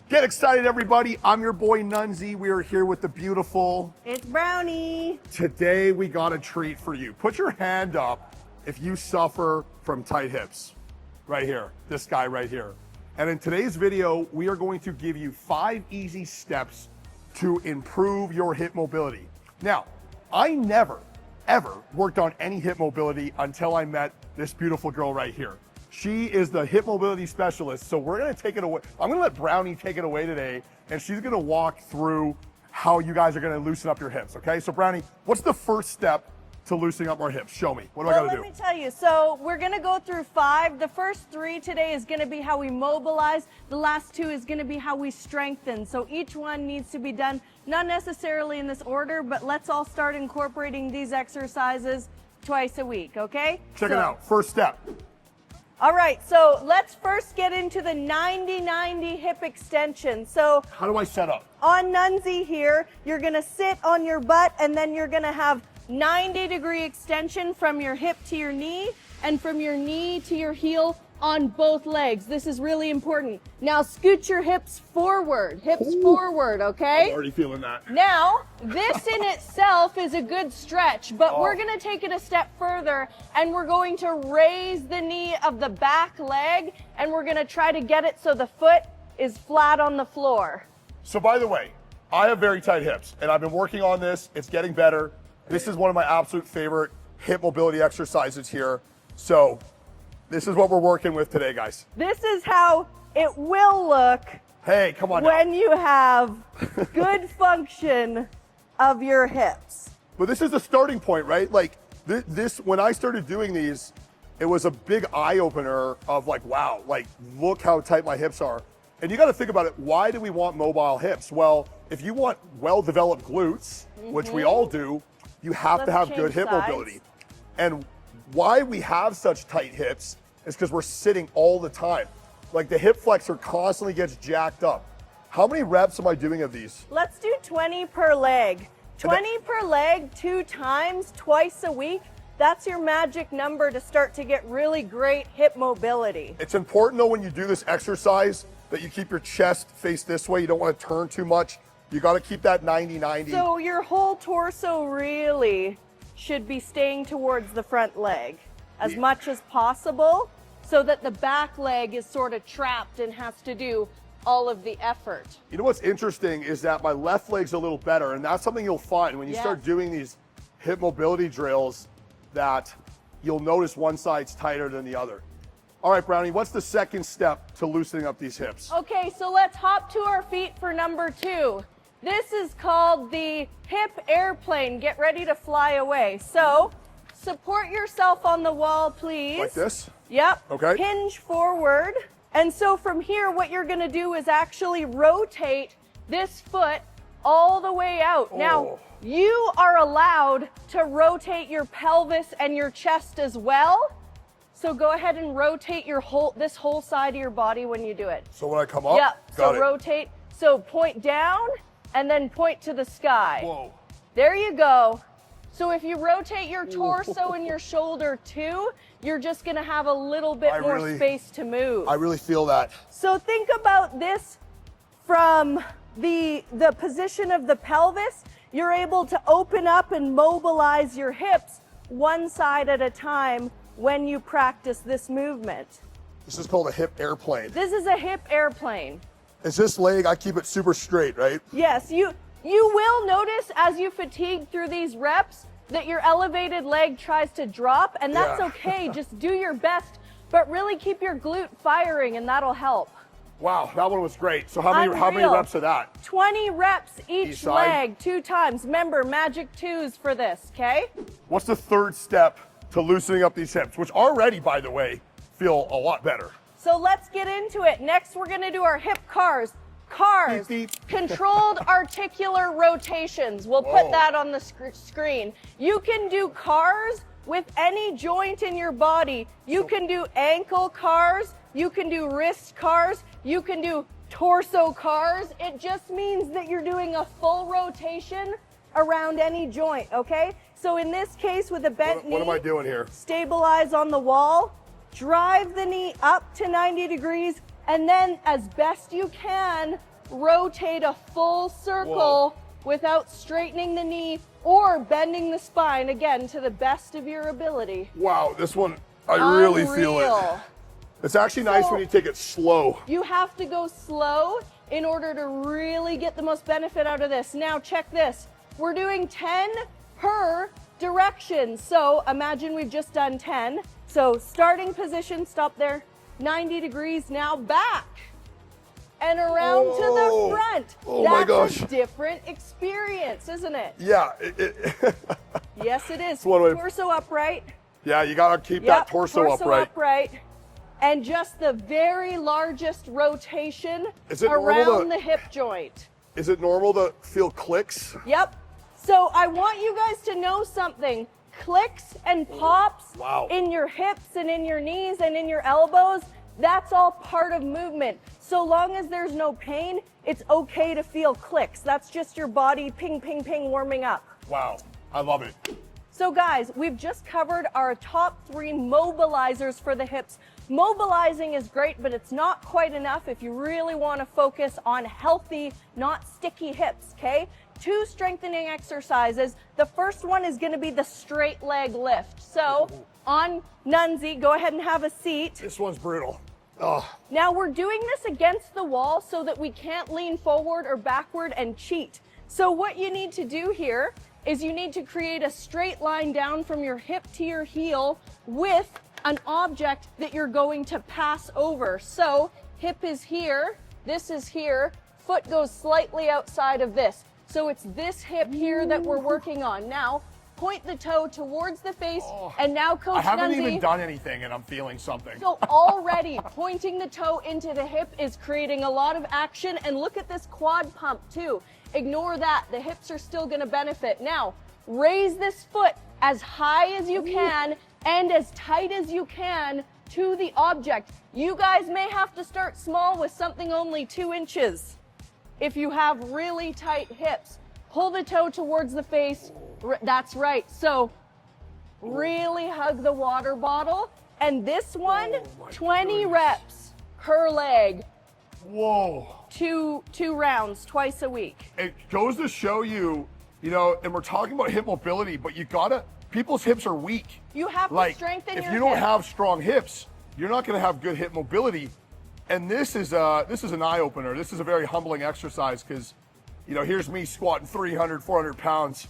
Get excited, everybody. I'm your boy Nunzi. We are here with the beautiful. It's Brownie. Today, we got a treat for you. Put your hand up if you suffer from tight hips. Right here, this guy right here. And in today's video, we are going to give you 5 easy steps to improve your hip mobility. Now, I never, ever worked on any hip mobility until I met this beautiful girl right here. She is the hip mobility specialist, so we're gonna take it away. I'm gonna let Brownie take it away today, and she's gonna walk through how you guys are gonna loosen up your hips, okay? So Brownie, what's the first step to loosening up our hips? Show me, what do I gotta do? Let me tell you, so we're gonna go through 5. The first 3 today is gonna be how we mobilize. The last 2 is gonna be how we strengthen. So each one needs to be done, not necessarily in this order, but let's all start incorporating these exercises twice a week, okay? Check it out, first step. All right, so let's first get into the 90-90 hip extension. So How do I set up? on Nunzi here, you're gonna sit on your butt and then you're gonna have 90-degree extension from your hip to your knee and from your knee to your heel on both legs. This is really important. Now scoot your hips forward, forward, okay? I'm already feeling that. Now, this in itself is a good stretch, but we're gonna take it a step further and we're going to raise the knee of the back leg and we're gonna try to get it so the foot is flat on the floor. So by the way, I have very tight hips and I've been working on this. It's getting better. This is one of my absolute favorite hip mobility exercises here. So this is what we're working with today, guys. This is how it will look Hey, come on now. when you have good function of your hips. But this is the starting point, right? Like this, when I started doing these, it was a big eye opener of like, wow, like look how tight my hips are. And you got to think about it. Why do we want mobile hips? Well, if you want well-developed glutes, which we all do, you have to have good hip mobility. And why we have such tight hips is because we're sitting all the time. Like the hip flexor constantly gets jacked up. How many reps am I doing of these? Let's do 20 per leg. 20 per leg 2 times, twice a week. That's your magic number to start to get really great hip mobility. It's important though when you do this exercise that you keep your chest face this way. You don't want to turn too much. You got to keep that 90-90. So your whole torso really should be staying towards the front leg as much as possible so that the back leg is sort of trapped and has to do all of the effort. You know what's interesting is that my left leg's a little better, and that's something you'll find when you start doing these hip mobility drills, that you'll notice one side's tighter than the other. All right, Brownie, what's the second step to loosening up these hips? Okay, so let's hop to our feet for number 2. This is called the hip airplane. Get ready to fly away. So support yourself on the wall, please. Like this? Yep. Okay. Hinge forward. And so from here, what you're gonna do is actually rotate this foot all the way out. Now, you are allowed to rotate your pelvis and your chest as well. So go ahead and rotate this whole side of your body when you do it. So when I come up? Yep. Got So it. rotate. So point down and then point to the sky. Whoa. There you go. So if you rotate your torso and your shoulder too, you're just gonna have a little bit more space to move. I really feel that. So think about this from the position of the pelvis. You're able to open up and mobilize your hips one side at a time when you practice this movement. This is called a hip airplane. This is a hip airplane. Is this leg, I keep it super straight, right? Yes, you will notice as you fatigue through these reps that your elevated leg tries to drop, and that's okay. Just do your best, but really keep your glute firing, and that'll help. Wow, that one was great. So how many reps of that? 20 reps each side? leg, 2 times. Remember, magic 2s for this, okay? What's the third step to loosening up these hips, which already, by the way, feel a lot better? So let's get into it. Next, we're gonna do our hip cars. Cars, Beep, beep. controlled articular rotations. We'll put that on the screen. You can do cars with any joint in your body. You can do ankle cars, you can do wrist cars, you can do torso cars. It just means that you're doing a full rotation around any joint, okay? So in this case, with a bent knee, What am I doing here? stabilize on the wall, drive the knee up to 90 degrees, and then as best you can, rotate a full circle without straightening the knee or bending the spine, again, to the best of your ability. Wow, this one, I really feel it. Unreal. It's actually nice So- when you take it slow. You have to go slow in order to really get the most benefit out of this. Now check this. We're doing 10 per direction. So imagine we've just done 10. So starting position, stop there. 90 degrees, now back. And around to Whoa. the front. Oh my gosh. That's a different experience, isn't it? Yeah, Yes, it is. one way- Torso upright. yeah, you gotta keep Yep, that torso upright. And just the very largest rotation Is it normal around to- the hip joint. Is it normal to feel clicks? Yep. So I want you guys to know something. Clicks and pops Wow. in your hips and in your knees and in your elbows, that's all part of movement. So long as there's no pain, it's okay to feel clicks. That's just your body ping, ping, ping warming up. Wow, I love it. So guys, we've just covered our top 3 mobilizers for the hips. Mobilizing is great, but it's not quite enough if you really want to focus on healthy, not sticky hips, okay? 2 strengthening exercises. The first one is going to be the straight leg lift. So on Nunzi, go ahead and have a seat. This one's brutal. Oh, Now we're doing this against the wall so that we can't lean forward or backward and cheat. So what you need to do here is you need to create a straight line down from your hip to your heel with an object that you're going to pass over. So hip is here, this is here, foot goes slightly outside of this. So it's this hip here that we're working on. Now, point the toe towards the face, and now Coach I haven't Nunzi. even done anything and I'm feeling something. So already pointing the toe into the hip is creating a lot of action. And look at this quad pump too. Ignore that. The hips are still going to benefit. Now, raise this foot as high as you can and as tight as you can to the object. You guys may have to start small with something only 2 inches. If you have really tight hips, pull the toe towards the face. That's right. So really hug the water bottle. And this one, 20 reps per leg, Whoa. two rounds, twice a week. It goes to show you, you know, and we're talking about hip mobility, but you gotta, people's hips are weak. You have to Like, strengthen if your you don't hips. have strong hips, you're not gonna have good hip mobility. And this is an eye opener. This is a very humbling exercise because, you know, here's me squatting 300, 400 pounds.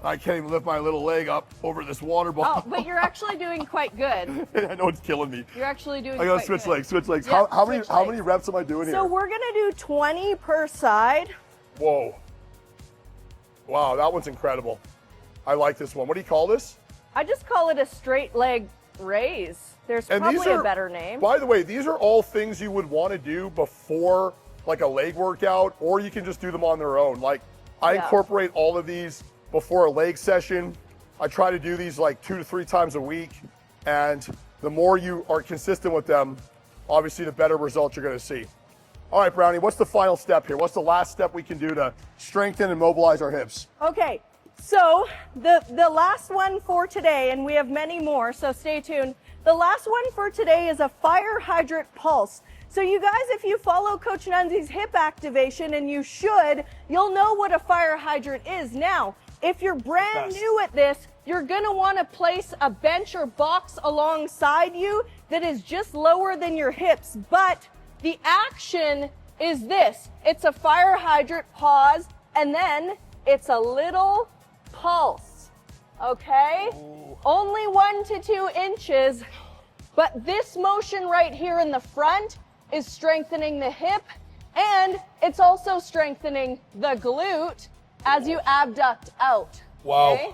I can't even lift my little leg up over this water Oh, ball. but you're actually doing quite good. I know it's killing me. You're actually doing I gotta quite switch good. legs, switch legs. Yeah, how many switch legs. many reps am I doing here? So we're gonna do 20 per side. Whoa. Wow, that one's incredible. I like this one. What do you call this? I just call it a straight leg raise. There's And probably these are, a better name. By the way, these are all things you would want to do before like a leg workout, or you can just do them on their own. Like I Yeah. incorporate all of these before a leg session. I try to do these like 2 to 3 times a week. And the more you are consistent with them, obviously the better results you're going to see. All right, Brownie, what's the final step here? What's the last step we can do to strengthen and mobilize our hips? Okay, so the last one for today, and we have many more, so stay tuned. The last one for today is a fire hydrant pulse. So you guys, if you follow Coach Nunzi's hip activation, and you should, you'll know what a fire hydrant is. Now, if you're brand new at this, you're gonna wanna place a bench or box alongside you that is just lower than your hips, but the action is this. It's a fire hydrant, pause, and then it's a little pulse, okay? Only 1 to 2 inches, but this motion right here in the front is strengthening the hip, and it's also strengthening the glute as you abduct out. Wow. Okay?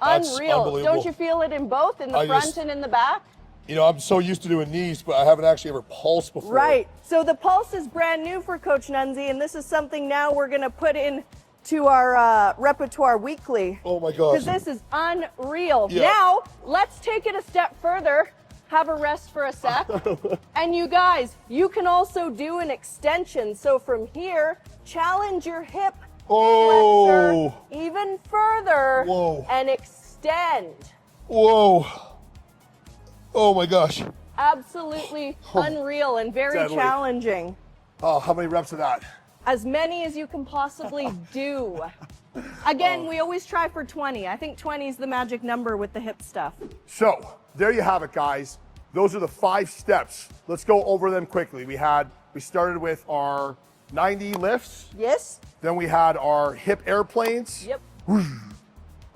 That's Unreal. unbelievable. Don't you feel it in both, in the I front just- and in the back? You know, I'm so used to doing knees, but I haven't actually ever pulsed before. Right. So the pulse is brand new for Coach Nunzi, and this is something now we're going to put in to our repertoire weekly. Oh my gosh. Because this is unreal. Yeah. Now, let's take it a step further. Have a rest for a sec. And you guys, you can also do an extension. So from here, challenge your hip Oh. flexor even further Whoa. and extend. Whoa. Oh my gosh. Absolutely unreal and very Deadly. challenging. Oh, how many reps of that? As many as you can possibly do. Again, we always try for 20. I think 20 is the magic number with the hip stuff. So there you have it, guys. Those are the 5 steps. Let's go over them quickly. We started with our 90 lifts. Yes? Then we had our hip airplanes. Yep.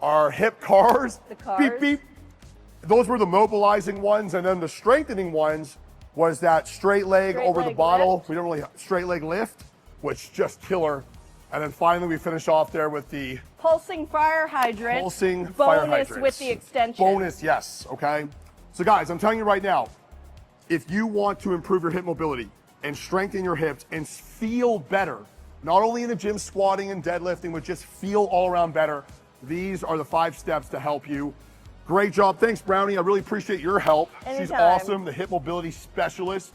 Our hip cars. The cars. Beep, beep. Those were the mobilizing ones. And then the strengthening ones was that straight leg over the leg bottle. lift. We don't really straight leg lift, which just killer. And then finally we finish off there with the Pulsing fire hydrant. pulsing fire bonus hydrants. with the extension. Bonus, yes, okay? So guys, I'm telling you right now, if you want to improve your hip mobility and strengthen your hips and feel better, not only in the gym squatting and deadlifting, but just feel all around better, these are the 5 steps to help you. Great job. Thanks, Brownie. I really appreciate your help. She's Anytime. awesome, the hip mobility specialist.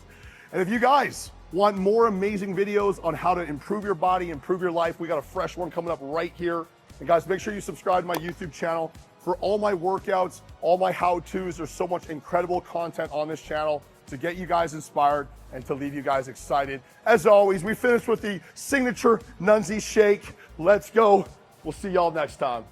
And if you guys want more amazing videos on how to improve your body, improve your life, we got a fresh one coming up right here. And guys, make sure you subscribe to my YouTube channel for all my workouts, all my how-tos. There's so much incredible content on this channel to get you guys inspired and to leave you guys excited. As always, we finished with the signature Nunzi shake. Let's go. We'll see y'all next time.